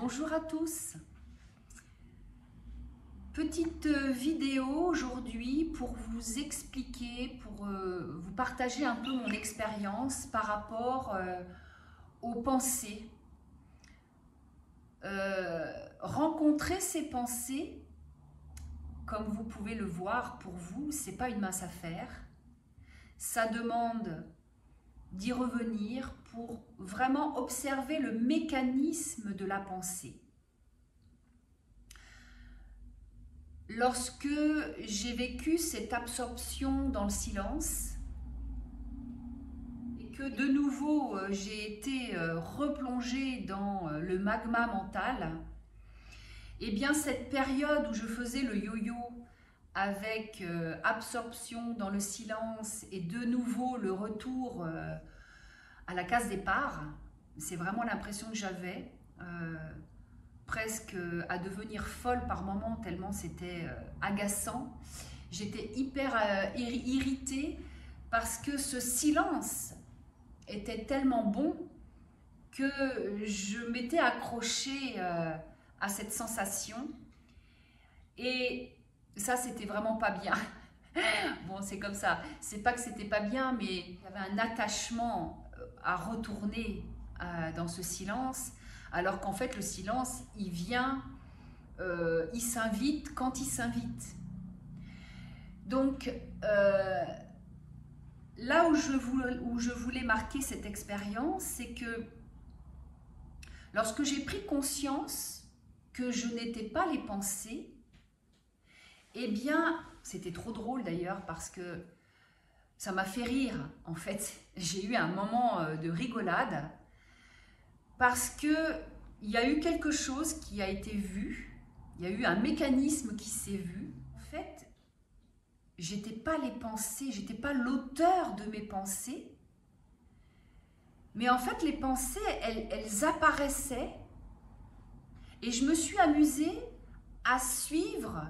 Bonjour à tous. Petite vidéo aujourd'hui pour vous expliquer, pour vous partager un peu mon expérience par rapport aux pensées. Rencontrer ces pensées, comme vous pouvez le voir pour vous, c'est pas une mince affaire. Ça demande d'y revenir pour vraiment observer le mécanisme de la pensée. Lorsque j'ai vécu cette absorption dans le silence et que de nouveau j'ai été replongée dans le magma mental, et bien cette période où je faisais le yo-yo avec absorption dans le silence et de nouveau le retour à la case départ, c'est vraiment l'impression que j'avais, presque à devenir folle par moments tellement c'était agaçant. J'étais hyper irritée parce que ce silence était tellement bon que je m'étais accrochée à cette sensation et ça c'était vraiment pas bien. Bon, c'est comme ça, c'est pas que c'était pas bien, mais il y avait un attachement à retourner dans ce silence, alors qu'en fait le silence il vient, il s'invite quand il s'invite. Donc là où je voulais marquer cette expérience, c'est que lorsque j'ai pris conscience que je n'étais pas les pensées, eh bien c'était trop drôle d'ailleurs parce que ça m'a fait rire. En fait, j'ai eu un moment de rigolade parce que il y a eu quelque chose qui a été vu, il y a eu un mécanisme qui s'est vu. En fait, j'étais pas les pensées, j'étais pas l'auteur de mes pensées, mais en fait les pensées, elles apparaissaient et je me suis amusée à suivre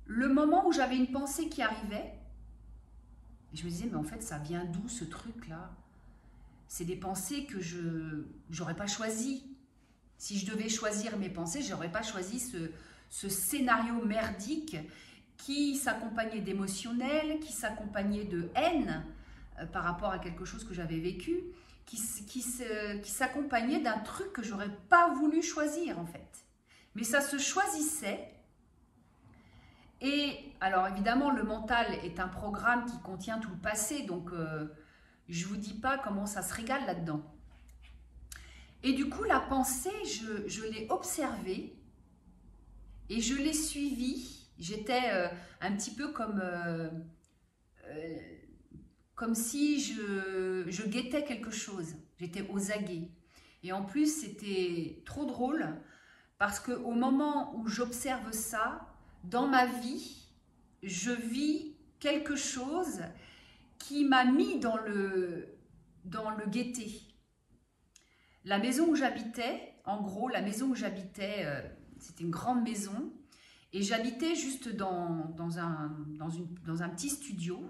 le moment où j'avais une pensée qui arrivait. Et je me disais, mais en fait, ça vient d'où ce truc-là? C'est des pensées que je n'aurais pas choisies. Si je devais choisir mes pensées, je n'aurais pas choisi ce scénario merdique qui s'accompagnait d'émotionnel, qui s'accompagnait de haine par rapport à quelque chose que j'avais vécu, qui s'accompagnait d'un truc que j'aurais pas voulu choisir en fait. Mais ça se choisissait. Et alors évidemment, le mental est un programme qui contient tout le passé, donc je ne vous dis pas comment ça se régale là-dedans. Et du coup, la pensée, je l'ai observée et je l'ai suivie. J'étais un petit peu comme si je guettais quelque chose. J'étais aux aguets. Et en plus, c'était trop drôle parce qu'au moment où j'observe ça, dans ma vie, je vis quelque chose qui m'a mis dans le guetté. La maison où j'habitais, en gros, la maison où j'habitais, c'était une grande maison et j'habitais juste dans un petit studio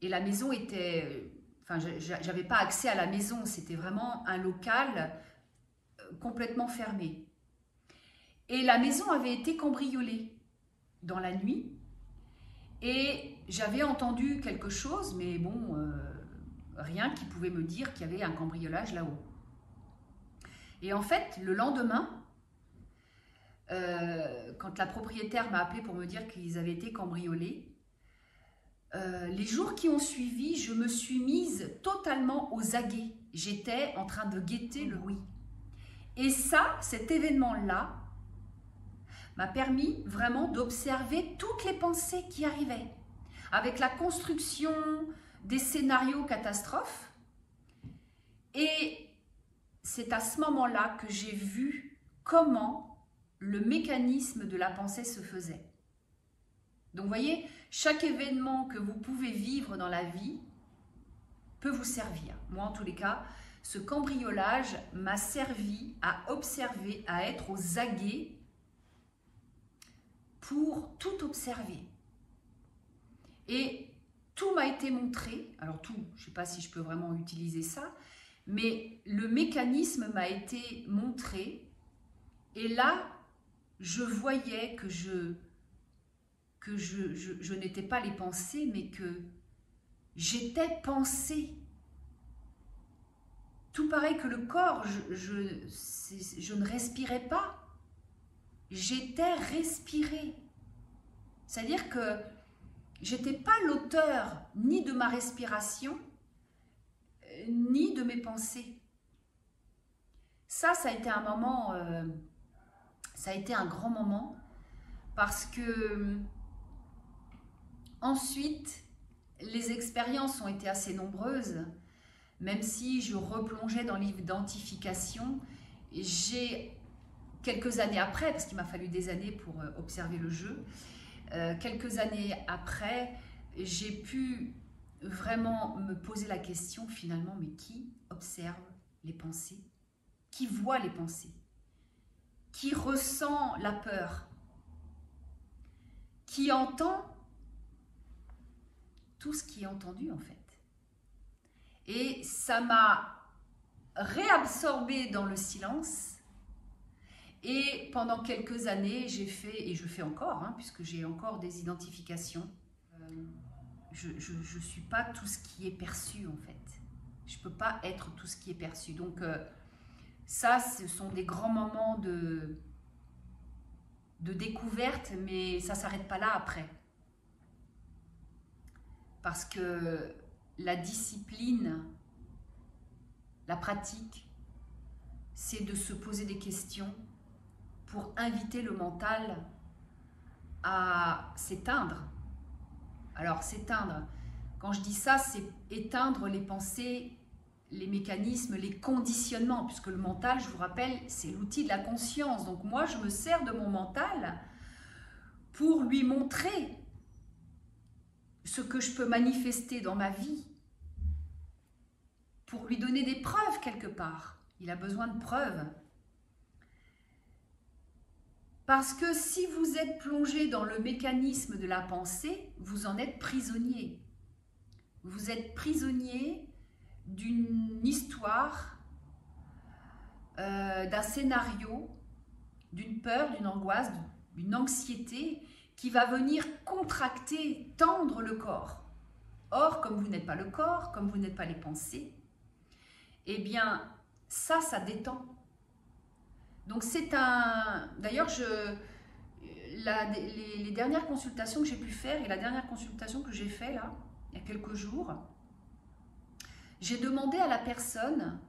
et la maison était... Enfin, j'avais pas accès à la maison, c'était vraiment un local complètement fermé. Et la maison avait été cambriolée dans la nuit et j'avais entendu quelque chose, mais bon, rien qui pouvait me dire qu'il y avait un cambriolage là-haut. Et en fait, le lendemain, quand la propriétaire m'a appelé pour me dire qu'ils avaient été cambriolés, les jours qui ont suivi, je me suis mise totalement aux aguets. J'étais en train de guetter le oui. Et ça, cet événement-là, m'a permis vraiment d'observer toutes les pensées qui arrivaient, avec la construction des scénarios catastrophes. Et c'est à ce moment-là que j'ai vu comment le mécanisme de la pensée se faisait. Donc vous voyez, chaque événement que vous pouvez vivre dans la vie peut vous servir. Moi en tous les cas, ce cambriolage m'a servi à observer, à être aux aguets pour tout observer. Et tout m'a été montré, alors tout, je ne sais pas si je peux vraiment utiliser ça, Mais le mécanisme m'a été montré et là, je voyais que je n'étais pas les pensées, mais que j'étais pensée. Tout pareil que le corps, je ne respirais pas. J'étais respirée. C'est-à-dire que j'étais pas l'auteur ni de ma respiration, ni de mes pensées. Ça a été un moment, ça a été un grand moment, parce que ensuite, les expériences ont été assez nombreuses, même si je replongeais dans l'identification. J'ai, quelques années après, parce qu'il m'a fallu des années pour observer le jeu, quelques années après, j'ai pu vraiment me poser la question finalement, mais qui observe les pensées? Qui voit les pensées? Qui ressent la peur? Qui entend tout ce qui est entendu en fait? Et ça m'a réabsorbée dans le silence. Et pendant quelques années, j'ai fait, et je fais encore, hein, puisque j'ai encore des identifications, je ne suis pas tout ce qui est perçu en fait. Je ne peux pas être tout ce qui est perçu. Donc ça, ce sont des grands moments de découverte, mais ça ne s'arrête pas là après. Parce que la discipline, la pratique, c'est de se poser des questions pour inviter le mental à s'éteindre. Alors s'éteindre, quand je dis ça, c'est éteindre les pensées, les mécanismes, les conditionnements, puisque le mental, je vous rappelle, c'est l'outil de la conscience. Donc moi, je me sers de mon mental pour lui montrer ce que je peux manifester dans ma vie, pour lui donner des preuves quelque part. Il a besoin de preuves. Parce que si vous êtes plongé dans le mécanisme de la pensée, vous en êtes prisonnier. Vous êtes prisonnier d'une histoire, d'un scénario, d'une peur, d'une angoisse, d'une anxiété qui va venir contracter, tendre le corps. Or, comme vous n'êtes pas le corps, comme vous n'êtes pas les pensées, eh bien, ça détend. Donc c'est un... D'ailleurs, les dernières consultations que j'ai pu faire, et la dernière consultation que j'ai faite là, il y a quelques jours, j'ai demandé à la personne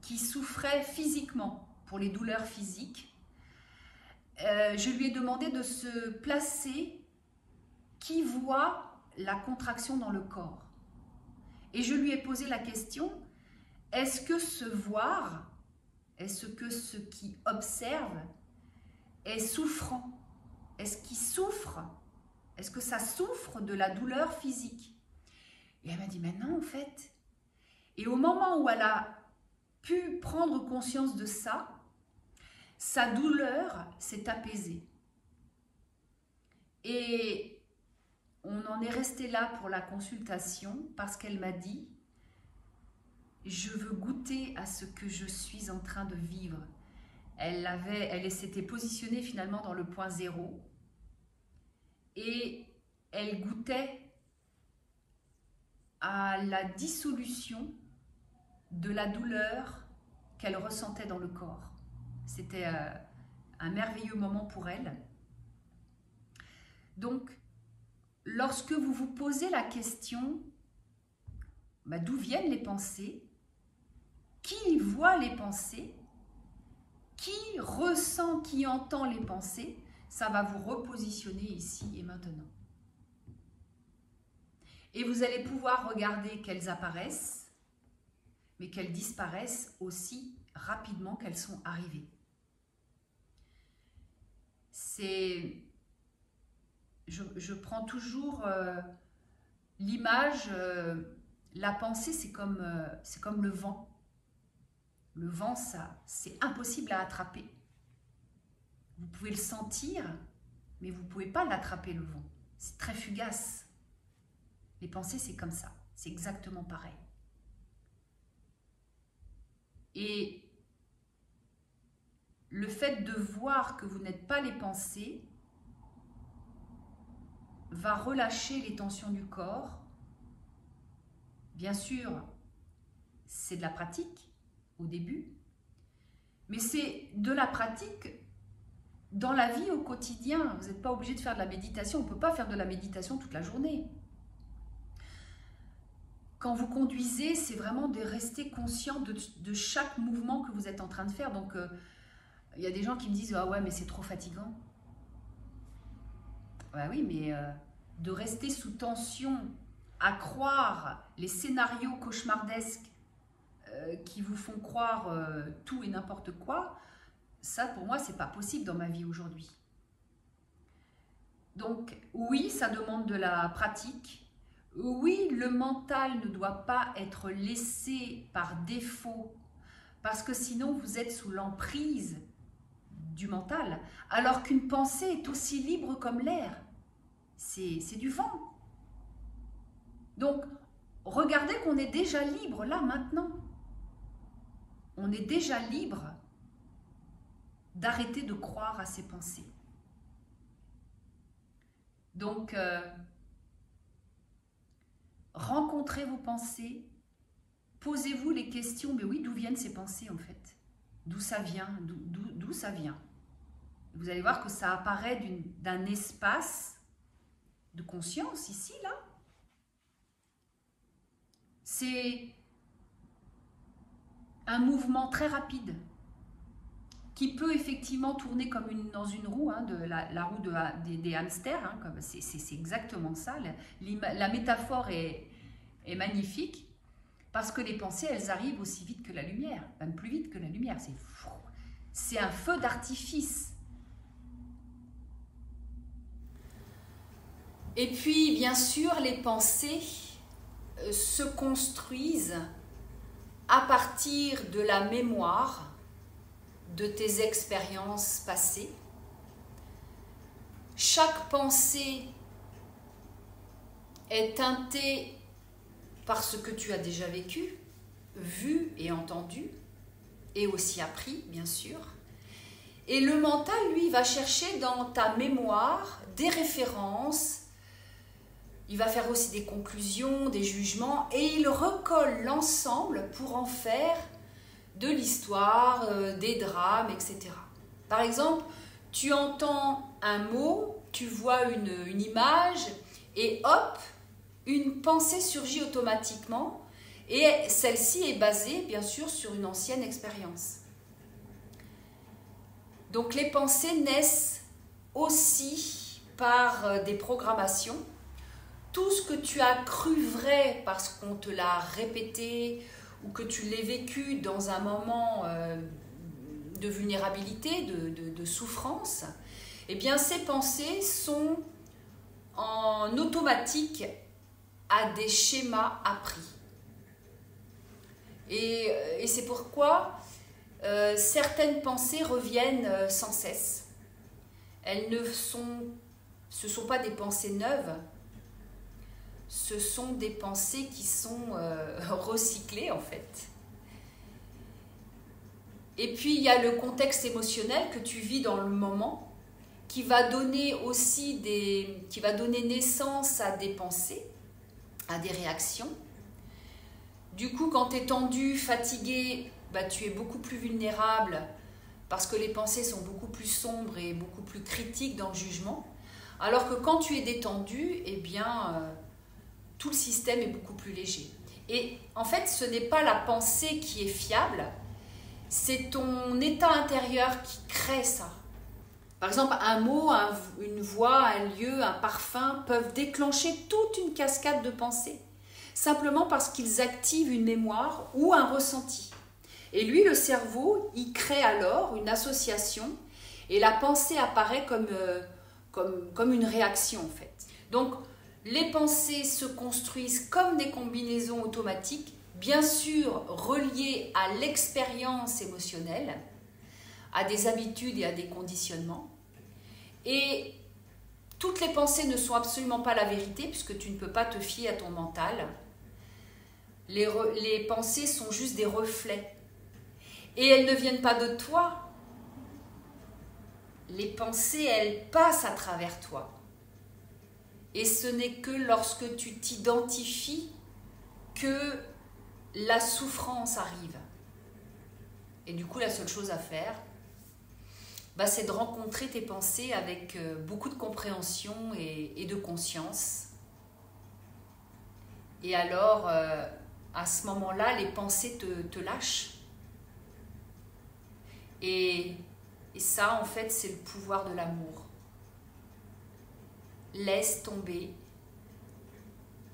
qui souffrait physiquement, pour les douleurs physiques, je lui ai demandé de se placer qui voit la contraction dans le corps. Et je lui ai posé la question, est-ce que ce voir, est-ce que ce qui observe est souffrant? Est-ce qu'il souffre? Est-ce que ça souffre de la douleur physique? Et elle m'a dit, mais non en fait. Et au moment où elle a pu prendre conscience de ça, sa douleur s'est apaisée. Et on en est resté là pour la consultation parce qu'elle m'a dit, je veux goûter à ce que je suis en train de vivre. Elle s'était positionnée finalement dans le point zéro et elle goûtait à la dissolution de la douleur qu'elle ressentait dans le corps. C'était un merveilleux moment pour elle. Donc, lorsque vous vous posez la question, d'où viennent les pensées, qui voit les pensées, qui ressent, qui entend les pensées, ça va vous repositionner ici et maintenant. Et vous allez pouvoir regarder qu'elles apparaissent, mais qu'elles disparaissent aussi rapidement qu'elles sont arrivées. Je prends toujours l'image, la pensée c'est comme le vent. Le vent, c'est impossible à attraper. Vous pouvez le sentir, mais vous ne pouvez pas l'attraper le vent. C'est très fugace. Les pensées, c'est comme ça. C'est exactement pareil. Et le fait de voir que vous n'êtes pas les pensées va relâcher les tensions du corps. Bien sûr, c'est de la pratique au début, mais c'est de la pratique dans la vie au quotidien. Vous n'êtes pas obligé de faire de la méditation. On ne peut pas faire de la méditation toute la journée. Quand vous conduisez, c'est vraiment de rester conscient de chaque mouvement que vous êtes en train de faire. Donc, il y a des gens qui me disent « Ah ouais, mais c'est trop fatigant. » Ouais, oui, mais de rester sous tension, à croire les scénarios cauchemardesques qui vous font croire tout et n'importe quoi, ça, pour moi, c'est pas possible dans ma vie aujourd'hui. Donc, oui, ça demande de la pratique. Oui, le mental ne doit pas être laissé par défaut, parce que sinon, vous êtes sous l'emprise du mental, alors qu'une pensée est aussi libre comme l'air. C'est du vent. Donc, regardez qu'on est déjà libre, là, maintenant. On est déjà libre d'arrêter de croire à ses pensées. Donc, rencontrez vos pensées, posez-vous les questions, mais oui, d'où viennent ces pensées en fait? D'où ça vient? D'où ça vient? Vous allez voir que ça apparaît d'un espace de conscience ici, là. C'est un mouvement très rapide qui peut effectivement tourner comme dans une roue, hein, la roue des hamsters, hein, c'est exactement ça. La métaphore est magnifique parce que les pensées, elles arrivent aussi vite que la lumière, même plus vite que la lumière. C'est un feu d'artifice. Et puis, bien sûr, les pensées se construisent à partir de la mémoire de tes expériences passées. Chaque pensée est teintée par ce que tu as déjà vécu, vu et entendu, et aussi appris, bien sûr. Et le mental, lui, va chercher dans ta mémoire des références, il va faire aussi des conclusions, des jugements, et il recolle l'ensemble pour en faire de l'histoire, des drames, etc. Par exemple, tu entends un mot, tu vois une image, et hop, une pensée surgit automatiquement, et celle-ci est basée, bien sûr, sur une ancienne expérience. Donc les pensées naissent aussi par des programmations. Tout ce que tu as cru vrai parce qu'on te l'a répété, ou que tu l'aies vécu dans un moment de vulnérabilité, de souffrance, eh bien ces pensées sont en automatique à des schémas appris. Et c'est pourquoi certaines pensées reviennent sans cesse. Ce ne sont pas des pensées neuves, ce sont des pensées qui sont recyclées en fait. Et puis il y a le contexte émotionnel que tu vis dans le moment qui va donner aussi qui va donner naissance à des pensées, à des réactions. Du coup, quand tu es tendu, fatigué, bah, tu es beaucoup plus vulnérable parce que les pensées sont beaucoup plus sombres et beaucoup plus critiques dans le jugement. Alors que quand tu es détendu, eh bien, tout le système est beaucoup plus léger. Et en fait, ce n'est pas la pensée qui est fiable, c'est ton état intérieur qui crée ça. Par exemple, un mot, une voix, un lieu, un parfum peuvent déclencher toute une cascade de pensées, simplement parce qu'ils activent une mémoire ou un ressenti. Et lui, le cerveau, il crée alors une association et la pensée apparaît comme une réaction en fait. Donc, les pensées se construisent comme des combinaisons automatiques, bien sûr reliées à l'expérience émotionnelle, à des habitudes et à des conditionnements. Et toutes les pensées ne sont absolument pas la vérité, puisque tu ne peux pas te fier à ton mental. Les pensées sont juste des reflets. Et elles ne viennent pas de toi. Les pensées, elles passent à travers toi. Et ce n'est que lorsque tu t'identifies que la souffrance arrive. Et du coup, la seule chose à faire, c'est de rencontrer tes pensées avec beaucoup de compréhension et de conscience. Et alors, à ce moment-là, les pensées te lâchent. Et ça, en fait, c'est le pouvoir de l'amour. Laisse tomber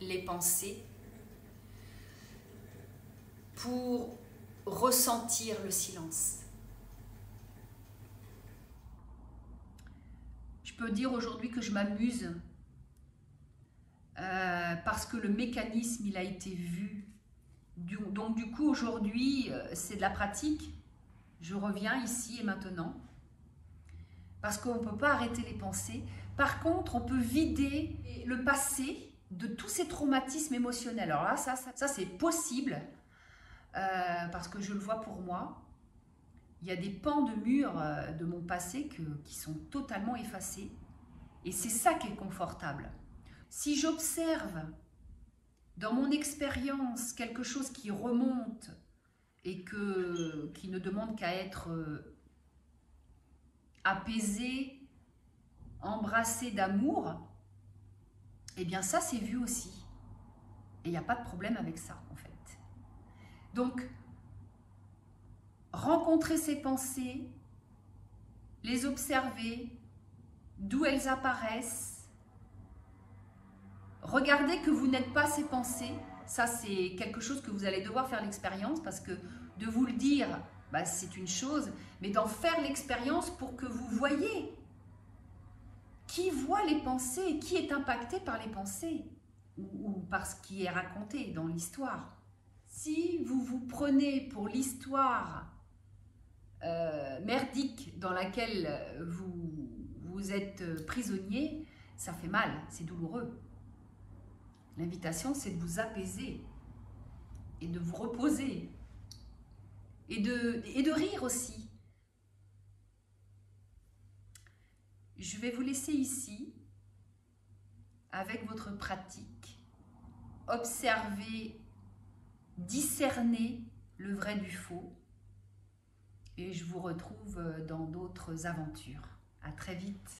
les pensées pour ressentir le silence. Je peux dire aujourd'hui que je m'amuse parce que le mécanisme, il a été vu. Donc du coup, aujourd'hui, c'est de la pratique. Je reviens ici et maintenant. Parce qu'on ne peut pas arrêter les pensées. Par contre, on peut vider le passé de tous ces traumatismes émotionnels. Alors là, ça c'est possible. Parce que je le vois pour moi. Il y a des pans de murs de mon passé qui sont totalement effacés. Et c'est ça qui est confortable. Si j'observe dans mon expérience quelque chose qui remonte et qui ne demande qu'à être apaisé, embrassé d'amour, eh bien ça c'est vu aussi. Et il n'y a pas de problème avec ça en fait. Donc, rencontrer ces pensées, les observer, d'où elles apparaissent, regardez que vous n'êtes pas ces pensées, ça c'est quelque chose que vous allez devoir faire l'expérience parce que de vous le dire, c'est une chose, mais d'en faire l'expérience pour que vous voyez qui voit les pensées, qui est impacté par les pensées ou par ce qui est raconté dans l'histoire. Si vous vous prenez pour l'histoire merdique dans laquelle vous êtes prisonnier, ça fait mal, c'est douloureux. L'invitation, c'est de vous apaiser et de vous reposer et de rire aussi. Je vais vous laisser ici avec votre pratique. Observez, discernez le vrai du faux. Et je vous retrouve dans d'autres aventures. À très vite.